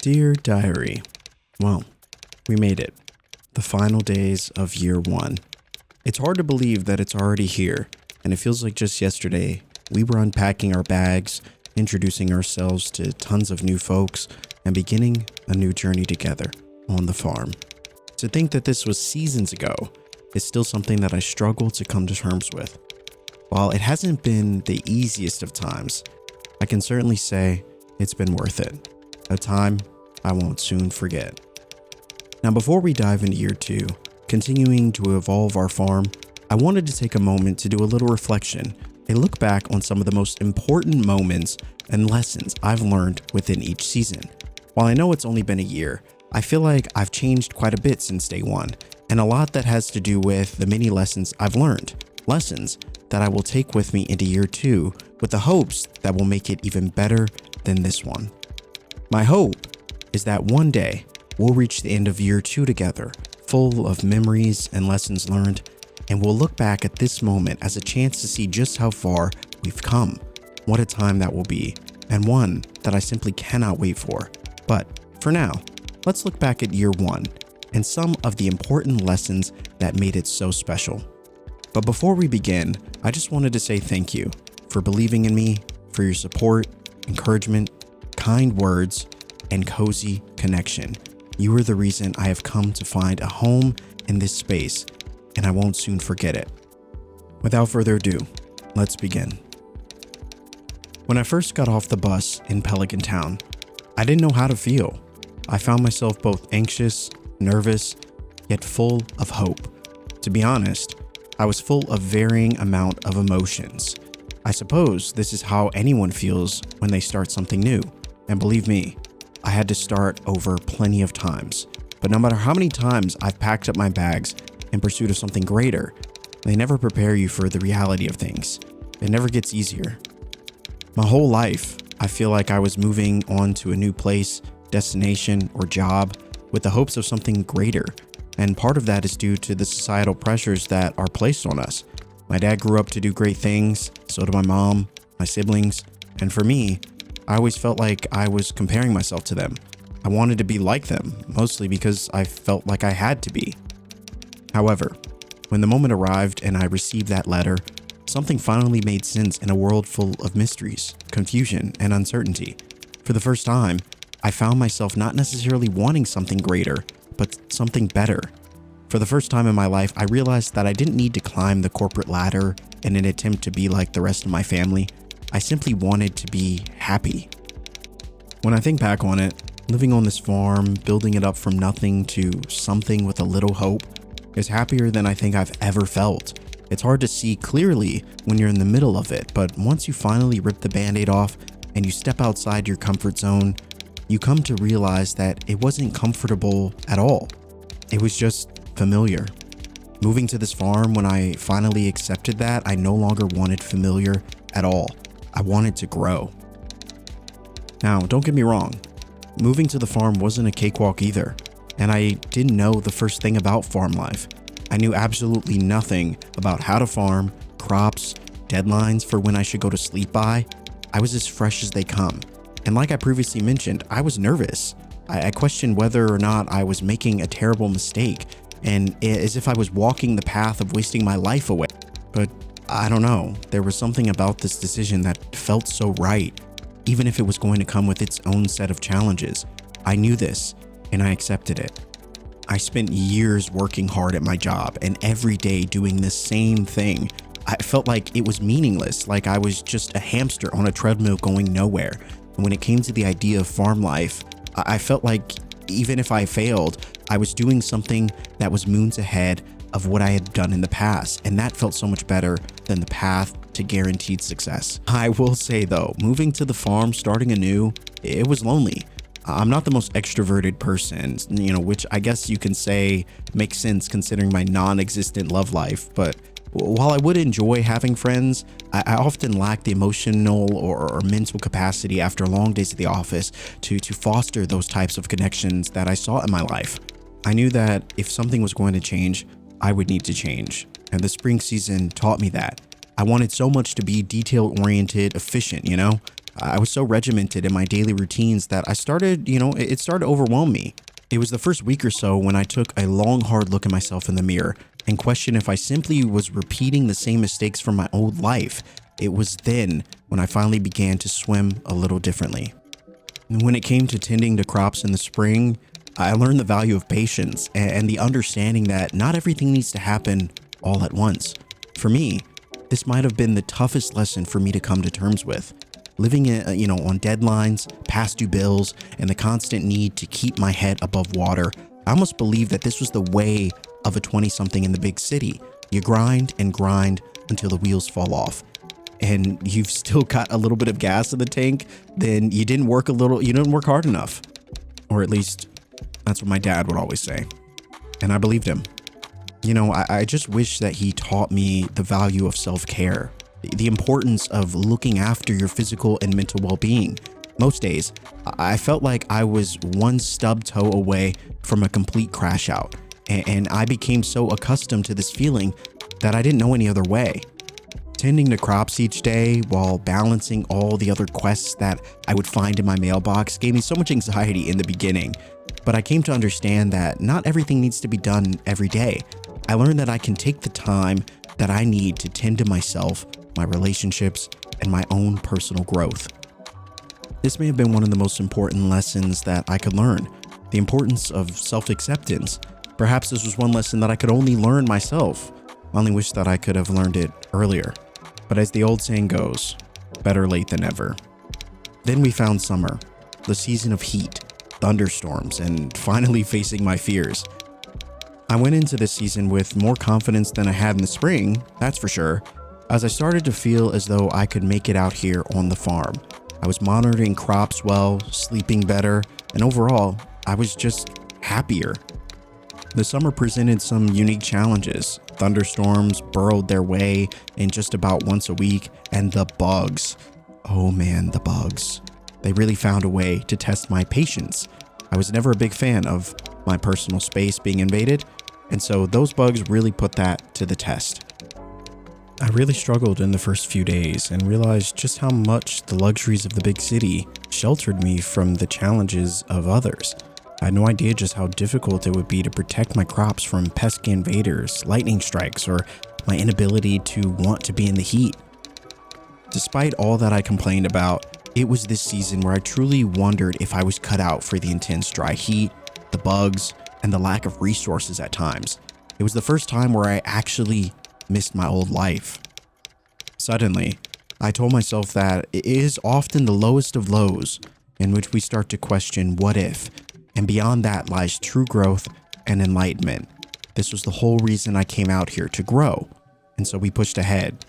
Dear Diary, well, we made it. The final days of year one. It's hard to believe that it's already here, and it feels like just yesterday we were unpacking our bags, introducing ourselves to tons of new folks, and beginning a new journey together on the farm. To think that this was seasons ago is still something that I struggle to come to terms with. While it hasn't been the easiest of times, I can certainly say it's been worth it. A time I won't soon forget. Now, before we dive into year two, continuing to evolve our farm, I wanted to take a moment to do a little reflection, a look back on some of the most important moments and lessons I've learned within each season. While I know it's only been a year, I feel like I've changed quite a bit since day one, and a lot that has to do with the many lessons I've learned. Lessons that I will take with me into year two with the hopes that will make it even better than this one. My hope is that one day we'll reach the end of year two together, full of memories and lessons learned, and we'll look back at this moment as a chance to see just how far we've come. What a time that will be, and one that I simply cannot wait for. But for now, let's look back at year one and some of the important lessons that made it so special. But before we begin, I just wanted to say thank you for believing in me, for your support, encouragement, kind words, and cozy connection. You are the reason I have come to find a home in this space, and I won't soon forget it. Without further ado, let's begin. When I first got off the bus in Pelican Town, I didn't know how to feel. I found myself both anxious, nervous, yet full of hope. To be honest, I was full of varying amount of emotions. I suppose this is how anyone feels when they start something new. And believe me, I had to start over plenty of times. But no matter how many times I've packed up my bags in pursuit of something greater, they never prepare you for the reality of things. It never gets easier. My whole life, I feel like I was moving on to a new place, destination, or job with the hopes of something greater. And part of that is due to the societal pressures that are placed on us. My dad grew up to do great things, so did my mom, my siblings, and for me, I always felt like I was comparing myself to them. I wanted to be like them, mostly because I felt like I had to be. However, when the moment arrived and I received that letter, something finally made sense in a world full of mysteries, confusion, and uncertainty. For the first time, I found myself not necessarily wanting something greater, but something better. For the first time in my life, I realized that I didn't need to climb the corporate ladder in an attempt to be like the rest of my family. I simply wanted to be happy. When I think back on it, living on this farm, building it up from nothing to something with a little hope, is happier than I think I've ever felt. It's hard to see clearly when you're in the middle of it, but once you finally rip the band-aid off and you step outside your comfort zone, you come to realize that it wasn't comfortable at all. It was just familiar. Moving to this farm, when I finally accepted that, I no longer wanted familiar at all. I wanted to grow. Now, don't get me wrong. Moving to the farm wasn't a cakewalk either, and I didn't know the first thing about farm life. I knew absolutely nothing about how to farm, crops, deadlines for when I should go to sleep by. I was as fresh as they come. And like I previously mentioned, I was nervous. I questioned whether or not I was making a terrible mistake, and as if I was walking the path of wasting my life away. But I don't know, there was something about this decision that felt so right, even if it was going to come with its own set of challenges. I knew this, and I accepted it. I spent years working hard at my job, and every day doing the same thing. I felt like it was meaningless, like I was just a hamster on a treadmill going nowhere. And when it came to the idea of farm life, I felt like even if I failed, I was doing something that was moons ahead of what I had done in the past, and that felt so much better than the path to guaranteed success. I will say though, moving to the farm, starting anew, it was lonely. I'm not the most extroverted person, which I guess you can say makes sense considering my non-existent love life, but while I would enjoy having friends, I often lack the emotional or mental capacity after long days at the office to foster those types of connections that I saw in my life. I knew that if something was going to change, I would need to change, and the spring season taught me that. I wanted so much to be detail-oriented, efficient, I was so regimented in my daily routines that I started, it started to overwhelm me. It was the first week or so when I took a long, hard look at myself in the mirror and questioned if I simply was repeating the same mistakes from my old life. It was then when I finally began to swim a little differently. When it came to tending to crops in the spring, I learned the value of patience and the understanding that not everything needs to happen all at once. For me, this might have been the toughest lesson for me to come to terms with. Living, on deadlines, past due bills, and the constant need to keep my head above water, I almost believed that this was the way of a 20-something in the big city. You grind and grind until the wheels fall off. And you've still got a little bit of gas in the tank, then you didn't work hard enough. Or at least that's what my dad would always say. And I believed him. I just wish that he taught me the value of self-care, the importance of looking after your physical and mental well-being. Most days, I felt like I was one stub toe away from a complete crash out. And I became so accustomed to this feeling that I didn't know any other way. Tending to crops each day while balancing all the other quests that I would find in my mailbox gave me so much anxiety in the beginning. But I came to understand that not everything needs to be done every day. I learned that I can take the time that I need to tend to myself, my relationships, and my own personal growth. This may have been one of the most important lessons that I could learn, the importance of self-acceptance. Perhaps this was one lesson that I could only learn myself. I only wish that I could have learned it earlier. But as the old saying goes, better late than never. Then we found summer, the season of heat, thunderstorms, and finally facing my fears. I went into this season with more confidence than I had in the spring, that's for sure, as I started to feel as though I could make it out here on the farm. I was monitoring crops well, sleeping better, and overall, I was just happier. The summer presented some unique challenges. Thunderstorms burrowed their way in just about once a week, and the bugs. Oh man, the bugs. They really found a way to test my patience. I was never a big fan of my personal space being invaded, and so those bugs really put that to the test. I really struggled in the first few days and realized just how much the luxuries of the big city sheltered me from the challenges of others. I had no idea just how difficult it would be to protect my crops from pesky invaders, lightning strikes, or my inability to want to be in the heat. Despite all that I complained about, it was this season where I truly wondered if I was cut out for the intense dry heat, the bugs, and the lack of resources at times. It was the first time where I actually missed my old life. Suddenly, I told myself that it is often the lowest of lows in which we start to question what if, and beyond that lies true growth and enlightenment. This was the whole reason I came out here, to grow, and so we pushed ahead.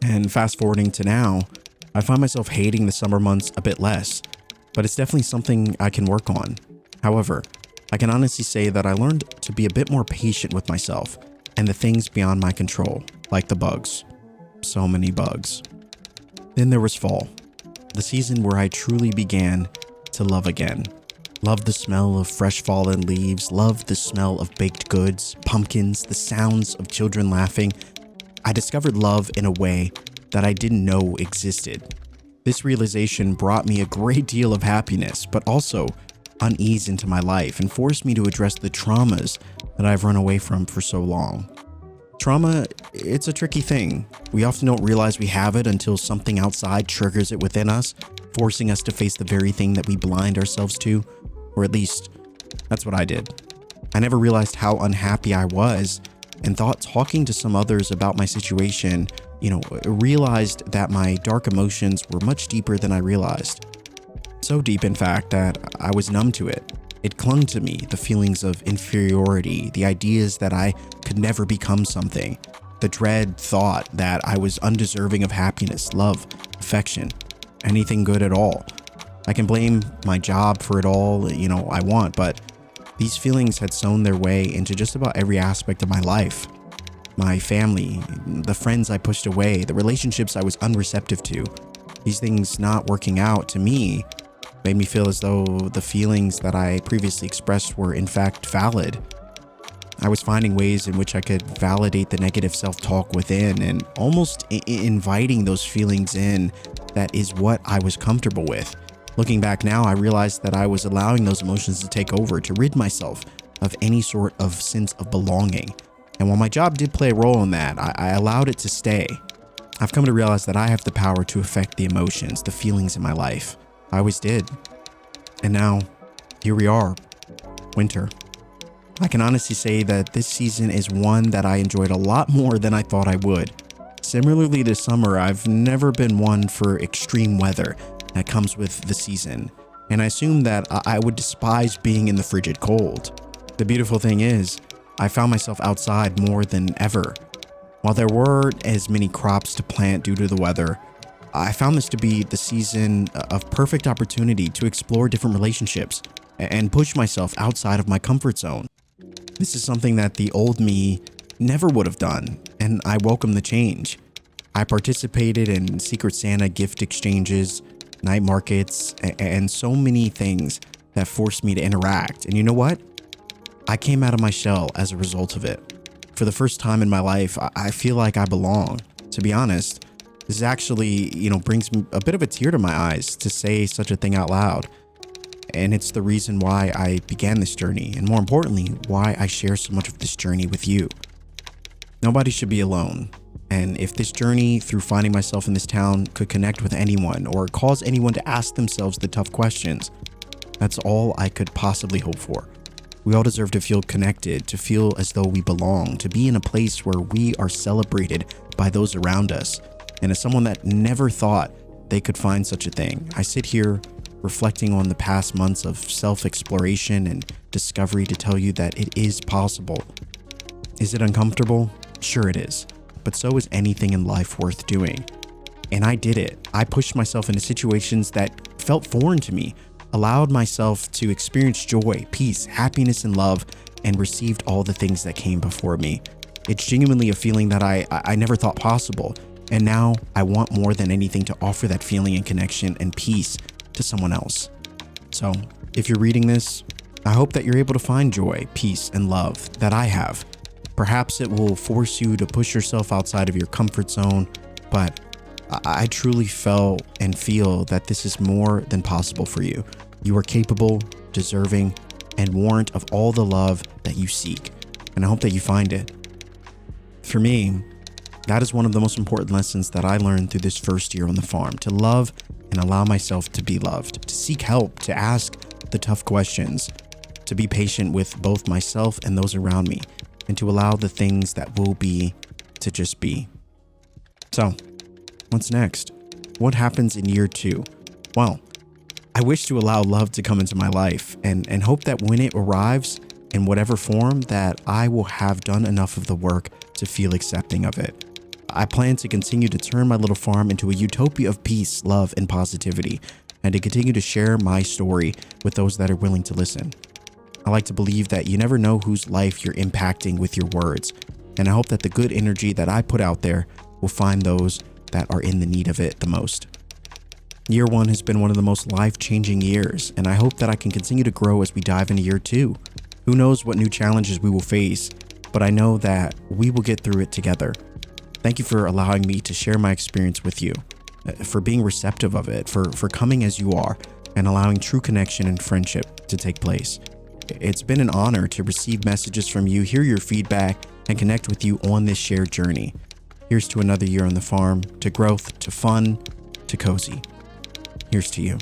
And fast forwarding to now, I find myself hating the summer months a bit less, but it's definitely something I can work on. However, I can honestly say that I learned to be a bit more patient with myself and the things beyond my control, like the bugs. So many bugs. Then there was fall, the season where I truly began to love again. Love the smell of fresh fallen leaves, love the smell of baked goods, pumpkins, the sounds of children laughing. I discovered love in a way that I didn't know existed. This realization brought me a great deal of happiness, but also unease into my life and forced me to address the traumas that I've run away from for so long. Trauma, it's a tricky thing. We often don't realize we have it until something outside triggers it within us, forcing us to face the very thing that we blind ourselves to, or at least that's what I did. I never realized how unhappy I was and thought talking to some others about my situation, realized that my dark emotions were much deeper than I realized. So deep, in fact, that I was numb to it. It clung to me, the feelings of inferiority, the ideas that I could never become something, the dread thought that I was undeserving of happiness, love, affection, anything good at all. I can blame my job for it all, I want, but these feelings had sown their way into just about every aspect of my life. My family, the friends I pushed away, the relationships I was unreceptive to. These things not working out to me made me feel as though the feelings that I previously expressed were in fact valid. I was finding ways in which I could validate the negative self-talk within and almost inviting those feelings in that is what I was comfortable with. Looking back now, I realized that I was allowing those emotions to take over, to rid myself of any sort of sense of belonging. And while my job did play a role in that, I allowed it to stay. I've come to realize that I have the power to affect the emotions, the feelings in my life. I always did. And now, here we are, winter. I can honestly say that this season is one that I enjoyed a lot more than I thought I would. Similarly to summer, I've never been one for extreme weather that comes with the season, and I assumed that I would despise being in the frigid cold. The beautiful thing is, I found myself outside more than ever. While there weren't as many crops to plant due to the weather, I found this to be the season of perfect opportunity to explore different relationships and push myself outside of my comfort zone. This is something that the old me never would have done, and I welcome the change. I participated in Secret Santa gift exchanges, night markets, and so many things that forced me to interact. And you know what? I came out of my shell as a result of it. For the first time in my life, I feel like I belong. To be honest, this actually, brings a bit of a tear to my eyes to say such a thing out loud. And it's the reason why I began this journey, and more importantly, why I share so much of this journey with you. Nobody should be alone. And if this journey through finding myself in this town could connect with anyone or cause anyone to ask themselves the tough questions, that's all I could possibly hope for. We all deserve to feel connected, to feel as though we belong, to be in a place where we are celebrated by those around us. And as someone that never thought they could find such a thing, I sit here reflecting on the past months of self-exploration and discovery to tell you that it is possible. Is it uncomfortable? Sure it is, but so is anything in life worth doing. And I did it. I pushed myself into situations that felt foreign to me, allowed myself to experience joy, peace, happiness, and love, and received all the things that came before me. It's genuinely a feeling that I never thought possible, and now I want more than anything to offer that feeling and connection and peace to someone else. So, if you're reading this, I hope that you're able to find joy, peace, and love that I have. Perhaps it will force you to push yourself outside of your comfort zone, but I truly felt and feel that this is more than possible for you. You are capable, deserving, and warrant of all the love that you seek, and I hope that you find it. For me, that is one of the most important lessons that I learned through this first year on the farm, to love and allow myself to be loved, to seek help, to ask the tough questions, to be patient with both myself and those around me, and to allow the things that will be to just be. So, what's next? What happens in year 2? Well, I wish to allow love to come into my life and hope that when it arrives, in whatever form, that I will have done enough of the work to feel accepting of it. I plan to continue to turn my little farm into a utopia of peace, love, and positivity, and to continue to share my story with those that are willing to listen. I like to believe that you never know whose life you're impacting with your words, and I hope that the good energy that I put out there will find those that are in the need of it the most. Year 1 has been one of the most life-changing years, and I hope that I can continue to grow as we dive into year 2. Who knows what new challenges we will face, but I know that we will get through it together. Thank you for allowing me to share my experience with you, for being receptive of it, for coming as you are, and allowing true connection and friendship to take place. It's been an honor to receive messages from you, hear your feedback, and connect with you on this shared journey. Here's to another year on the farm, to growth, to fun, to cozy. Here's to you.